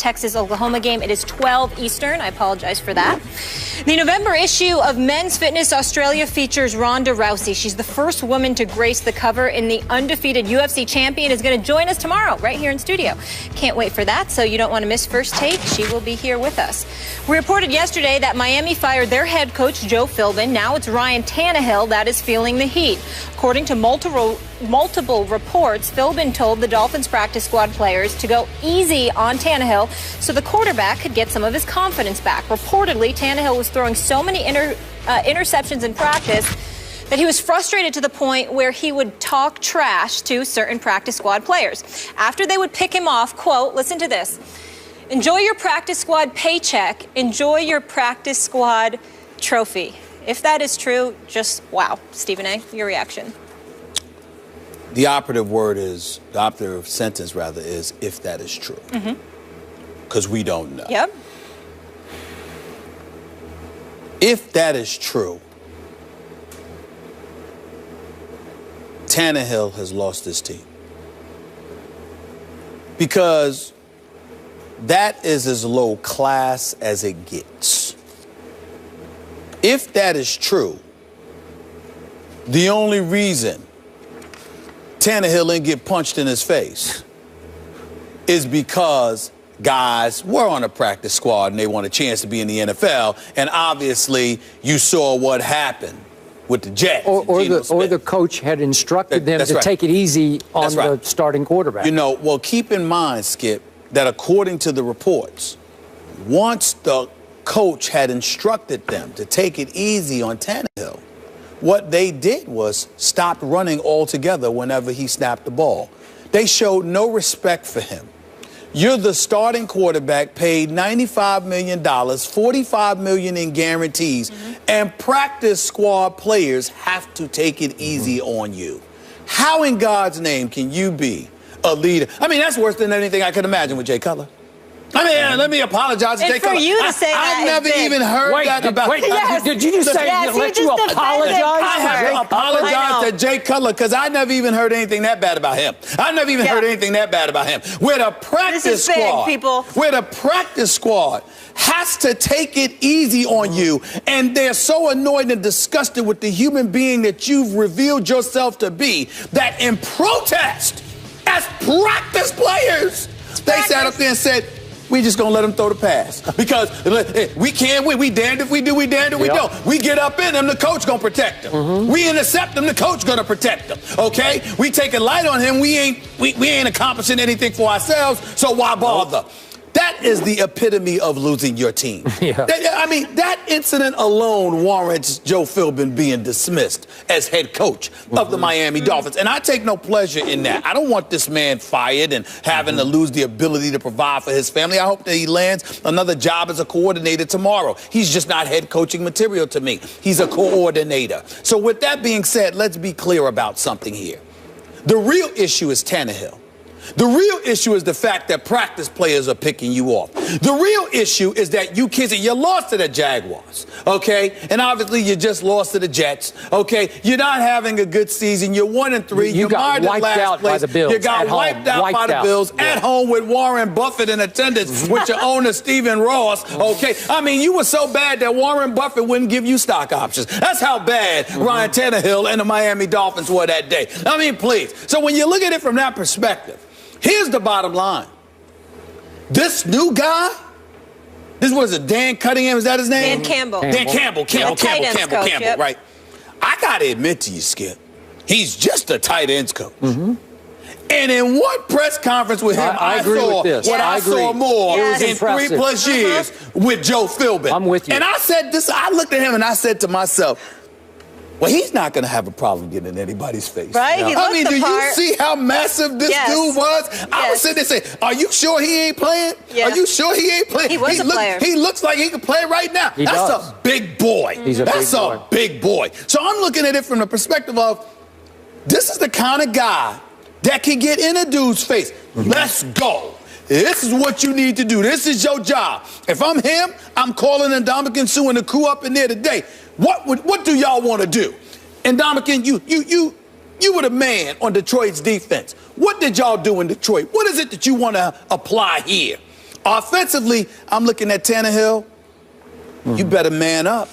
Texas-Oklahoma game. It is 12 Eastern. I apologize for that. The November issue of Men's Fitness Australia features Ronda Rousey. She's the first woman to grace the cover, and the undefeated UFC champion is going to join us tomorrow right here in studio. Can't wait for that, so you don't want to miss First Take. She will be here with us. We reported yesterday that Miami fired their head coach, Joe Philbin. Now it's Ryan Tannehill that is feeling the heat. According to multiple reports, Philbin told the Dolphins practice squad players to go easy on Tannehill so the quarterback could get some of his confidence back. Reportedly, Tannehill was throwing so many interceptions in practice that he was frustrated to the point where he would talk trash to certain practice squad players. After they would pick him off, quote, listen to this, enjoy your practice squad paycheck, enjoy your practice squad trophy. If that is true, just wow. Stephen A., your reaction? The operative sentence is, if that is true. Because we don't know. Yep. If that is true, Tannehill has lost his team. Because that is as low class as it gets. If that is true, the only reason Tannehill didn't get punched in his face is because guys were on a practice squad and they want a chance to be in the NFL. And obviously, you saw what happened with the Jets. Or the coach had instructed them to take it easy on the starting quarterback. You know, well, keep in mind, Skip, that according to the reports, once the coach had instructed them to take it easy on Tannehill, what they did was stop running altogether whenever he snapped the ball. They showed no respect for him. You're the starting quarterback, paid $95 million, $45 million in guarantees, and practice squad players have to take it easy on you. How in God's name can you be a leader? I mean, that's worse than anything I could imagine with Jay Cutler. I mean, let me apologize to Jay Cutler. And for you to say that, I've never even heard that about. Did you just say let you apologize? I have to apologize to Jay Cutler because I never even heard anything that bad about him. I never even heard anything that bad about him. Where the practice squad, where the practice squad has to take it easy on you, and they're so annoyed and disgusted with the human being that you've revealed yourself to be that in protest, as practice players, they sat up there and said, we just gonna let them throw the pass because we can't win. We damned if we do, we damned if we don't. We get up in them, the coach gonna protect them. We intercept them, the coach gonna protect them. Okay, we take it light on him. We ain't accomplishing anything for ourselves. So why bother? That is the epitome of losing your team. I mean, that incident alone warrants Joe Philbin being dismissed as head coach of the Miami Dolphins. And I take no pleasure in that. I don't want this man fired and having to lose the ability to provide for his family. I hope that he lands another job as a coordinator tomorrow. He's just not head coaching material to me. He's a coordinator. So with that being said, let's be clear about something here. The real issue is Tannehill. The real issue is the fact that practice players are picking you off. The real issue is that you kids, you lost to the Jaguars, okay? And obviously you just lost to the Jets, okay? You're not having a good season. You're 1-3. You got wiped out by the Bills. You got wiped out by the Bills at home with Warren Buffett in attendance with your owner, Stephen Ross, okay? I mean, you were so bad that Warren Buffett wouldn't give you stock options. That's how bad Ryan Tannehill and the Miami Dolphins were that day. I mean, please. So when you look at it from that perspective, here's the bottom line. This new guy, this was Dan Cunningham, is that his name? Dan Campbell. Dan Campbell, right? I got to admit to you, Skip, he's just a tight ends coach. And in one press conference with him, I saw more in 3+ years with Joe Philbin. I'm with you. And I said this, I looked at him and I said to myself, well, he's not going to have a problem getting in anybody's face. Right? No. I mean, do you see how massive this dude was? I was sitting there saying, are you sure he ain't playing? Are you sure he ain't playing? He was a player. He looks like he can play right now. That's a big boy. That's a big boy. So I'm looking at it from the perspective of, this is the kind of guy that can get in a dude's face. Let's go. This is what you need to do. This is your job. If I'm him, I'm calling Ndamukong Suh and the crew up in there today. What do y'all want to do? Ndamukong, you were the man on Detroit's defense. What did y'all do in Detroit? What is it that you want to apply here? Offensively, I'm looking at Tannehill. You better man up,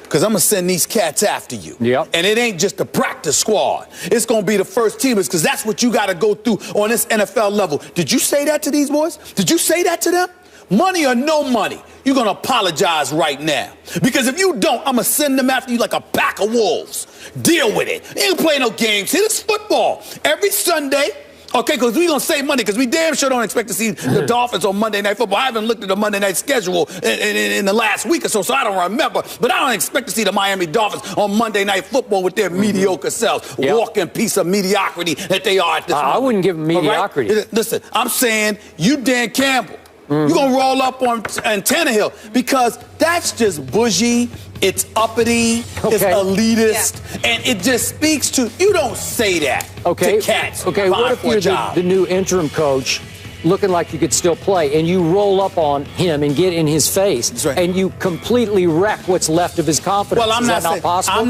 because I'm going to send these cats after you. Yep. And it ain't just the practice squad. It's going to be the first teamers, because that's what you got to go through on this NFL level. Did you say that to these boys? Did you say that to them? Money or no money, you're going to apologize right now. Because if you don't, I'm going to send them after you like a pack of wolves. Deal with it. You ain't play no games here. It's football. Every Sunday, okay, because we're going to save money, because we damn sure don't expect to see the Dolphins on Monday Night Football. I haven't looked at the Monday night schedule in the last week or so I don't remember. But I don't expect to see the Miami Dolphins on Monday Night Football with their mediocre selves. Yep. Walking piece of mediocrity that they are at this moment. I wouldn't give them mediocrity. Right? Listen, I'm saying you Dan Campbell. You're going to roll up on Tannehill, because that's just bougie, it's uppity, it's elitist, and it just speaks to, you don't say that to cats. Okay, what if you're the new interim coach, looking like you could still play, and you roll up on him and get in his face, and you completely wreck what's left of his confidence? Well, not possible? I'm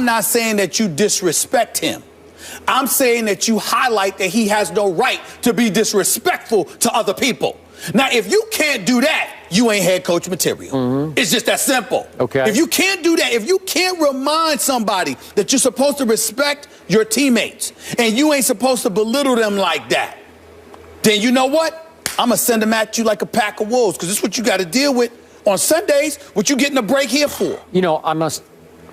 not saying that you disrespect him. I'm saying that you highlight that he has no right to be disrespectful to other people. Now, if you can't do that, you ain't head coach material. It's just that simple. Okay. If you can't do that, if you can't remind somebody that you're supposed to respect your teammates and you ain't supposed to belittle them like that, then you know what? I'm going to send them at you like a pack of wolves, because this is what you got to deal with on Sundays, what you getting a break here for. You know, I must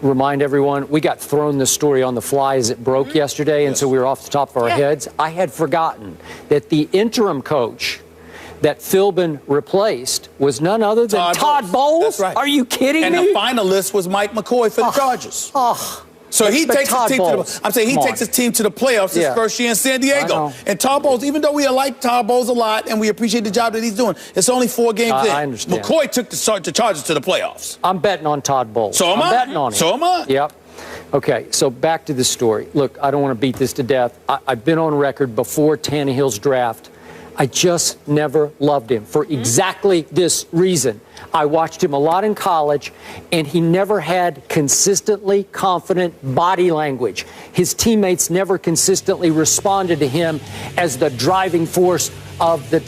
remind everyone, we got thrown this story on the fly as it broke yesterday, and so we were off the top of our heads. I had forgotten that the interim coach that Philbin replaced was none other than Todd Bowles. That's right. Are you kidding me? And the finalist was Mike McCoy for the Chargers. So he takes his team takes his team to the playoffs his first year in San Diego. And Todd Bowles, even though we like Todd Bowles a lot and we appreciate the job that he's doing, it's only 4 games in. I understand. McCoy took the Chargers to the playoffs. I'm betting on Todd Bowles. So am I. I'm betting on him. So am I. Yep. Okay, so back to the story. Look, I don't want to beat this to death. I've been on record before Tannehill's draft. I just never loved him for exactly this reason. I watched him a lot in college, and he never had consistently confident body language. His teammates never consistently responded to him as the driving force of the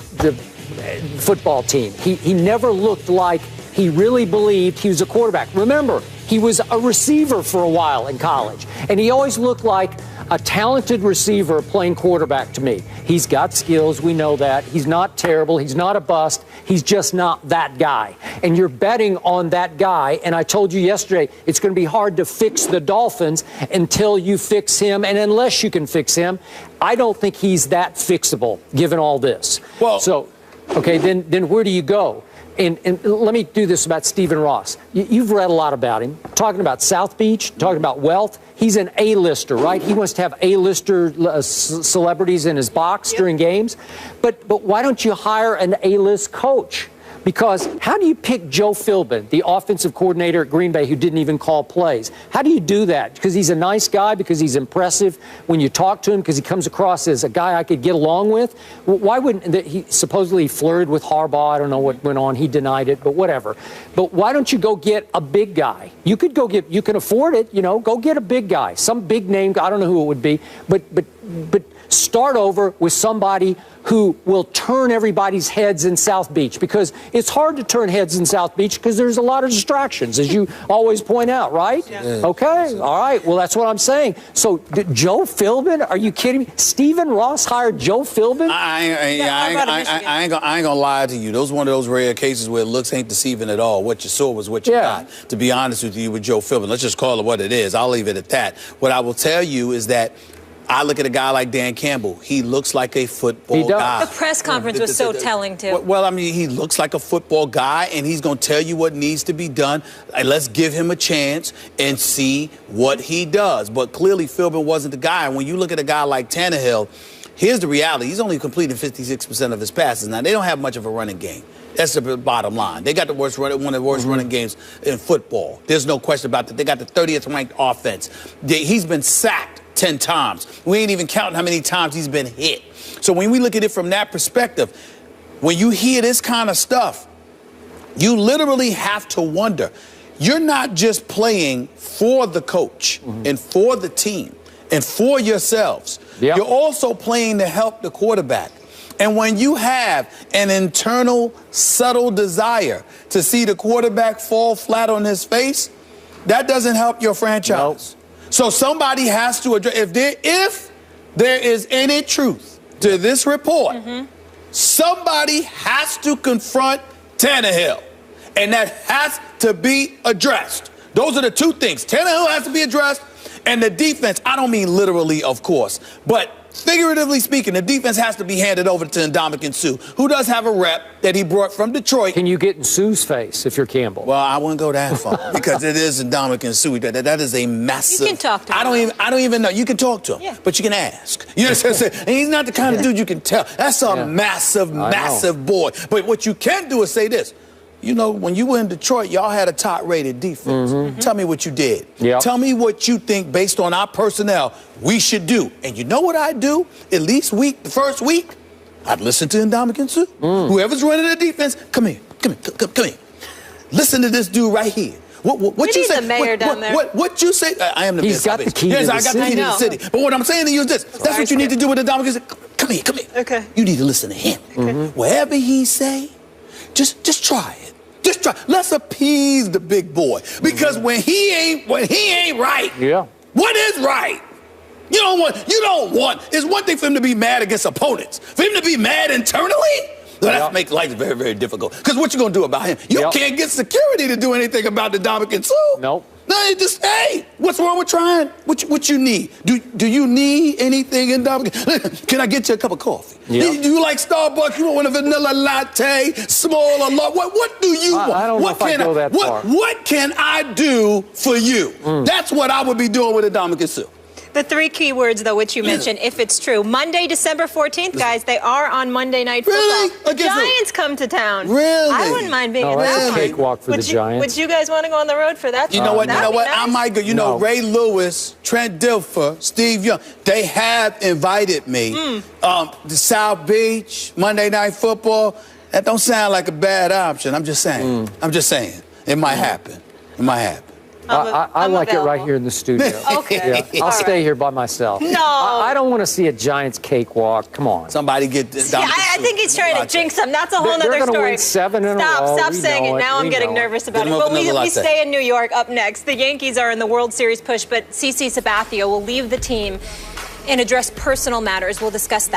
football team. He never looked like he really believed he was a quarterback. Remember, he was a receiver for a while in college, and he always looked like a talented receiver playing quarterback to me. He's got skills. We know that. He's not terrible. He's not a bust. He's just not that guy. And you're betting on that guy. And I told you yesterday, it's going to be hard to fix the Dolphins until you fix him. And unless you can fix him, I don't think he's that fixable, given all this. Well, so, okay, then where do you go? And let me do this about Stephen Ross. You've read a lot about him, talking about South Beach, talking about wealth. He's an A-lister, right? He wants to have A-lister celebrities in his box during games. But why don't you hire an A-list coach? Because how do you pick Joe Philbin, the offensive coordinator at Green Bay, who didn't even call plays? How do you do that? Because he's a nice guy, because he's impressive when you talk to him, because he comes across as a guy I could get along with? Why wouldn't he supposedly flirted with Harbaugh? I don't know what went on. He denied it, but whatever. But why don't you go get a big guy? You could go get, you can afford it, you know, go get a big guy, some big name. I don't know who it would be, but start over with somebody who will turn everybody's heads in South Beach, because it's hard to turn heads in South Beach because there's a lot of distractions, as you always point out, right? Yeah. Okay, all right. Well, that's what I'm saying. So, Joe Philbin? Are you kidding me? Stephen Ross hired Joe Philbin? I ain't gonna lie to you. Those one of those rare cases where looks ain't deceiving at all. What you saw was what you got. To be honest with you, with Joe Philbin, let's just call it what it is. I'll leave it at that. What I will tell you is that I look at a guy like Dan Campbell. He looks like a football guy. The press conference was so telling, too. Well, I mean, he looks like a football guy, and he's going to tell you what needs to be done. And let's give him a chance and see what he does. But clearly, Philbin wasn't the guy. And when you look at a guy like Tannehill, here's the reality. He's only completing 56% of his passes. Now, they don't have much of a running game. That's the bottom line. They got one of the worst running games in football. There's no question about that. They got the 30th ranked offense. He's been sacked 10 times. We ain't even counting how many times he's been hit. So when we look at it from that perspective, when you hear this kind of stuff, you literally have to wonder. You're not just playing for the coach and for the team and for yourselves. Yep. You're also playing to help the quarterback. And when you have an internal, subtle desire to see the quarterback fall flat on his face, that doesn't help your franchise. Nope. So somebody has to address, if there is any truth to this report, somebody has to confront Tannehill. And that has to be addressed. Those are the two things. Tannehill has to be addressed, and the defense, I don't mean literally, of course, but figuratively speaking, the defense has to be handed over to Ndamukong Suh, who does have a rep that he brought from Detroit. Can you get in Suh's face if you're Campbell? Well, I wouldn't go that far because it is Ndamukong Suh. That is a massive. You can talk to him. I don't even know. You can talk to him, but you can ask. You know what I'm saying? And he's not the kind of dude you can tell. That's a massive boy. But what you can do is say this. You know, when you were in Detroit, y'all had a top-rated defense. Tell me what you did. Tell me what you think, based on our personnel, we should do. And you know what I'd do? At least the first week, I'd listen to Ndamukong Suh. Whoever's running the defense, come here. Listen to this dude right here. What you say? The mayor down there. What you say? I am the He's got the key to the city. Yes, I got the key to the city. But what I'm saying to you is this. That's what you need to do with Ndamukong Suh. Come here. Okay. You need to listen to him. Whatever he say, just try it. Just try. Let's appease the big boy. Because when he ain't right, what is right? You don't want, it's one thing for him to be mad against opponents. For him to be mad internally, that makes life very, very difficult. Because what you going to do about him? You can't get security to do anything about the Ndamukong Suh. Nope. No, just, hey, what's wrong with trying? What you need? Do you need anything in Ndamukong? Can I get you a cup of coffee? Do you like Starbucks? You want a vanilla latte, small or large? What do you want? I don't know if I go that far. What can I do for you? That's what I would be doing with Ndamukong Suh. The three key words, though, which you mentioned, if it's true. Monday, December 14th, guys, they are on Monday Night Football. Really? Giants come to town. Really? I wouldn't mind being in that that's one. a cakewalk for the Giants. Would you guys want to go on the road for that? You know what? Nice. I might go. You know, Ray Lewis, Trent Dilfer, Steve Young, they have invited me. The South Beach, Monday Night Football, that don't sound like a bad option. I'm just saying. It might happen. I like it right here in the studio. Okay. I'll stay here by myself. No. I don't want to see a Giants cakewalk. Come on. Somebody get this. I think he's trying to jinx them. That's a whole other story. They're going to win 7 in a row. Stop saying it. Now I'm getting nervous about it. But we stay in New York up next. The Yankees are in the World Series push, but CC Sabathia will leave the team and address personal matters. We'll discuss that.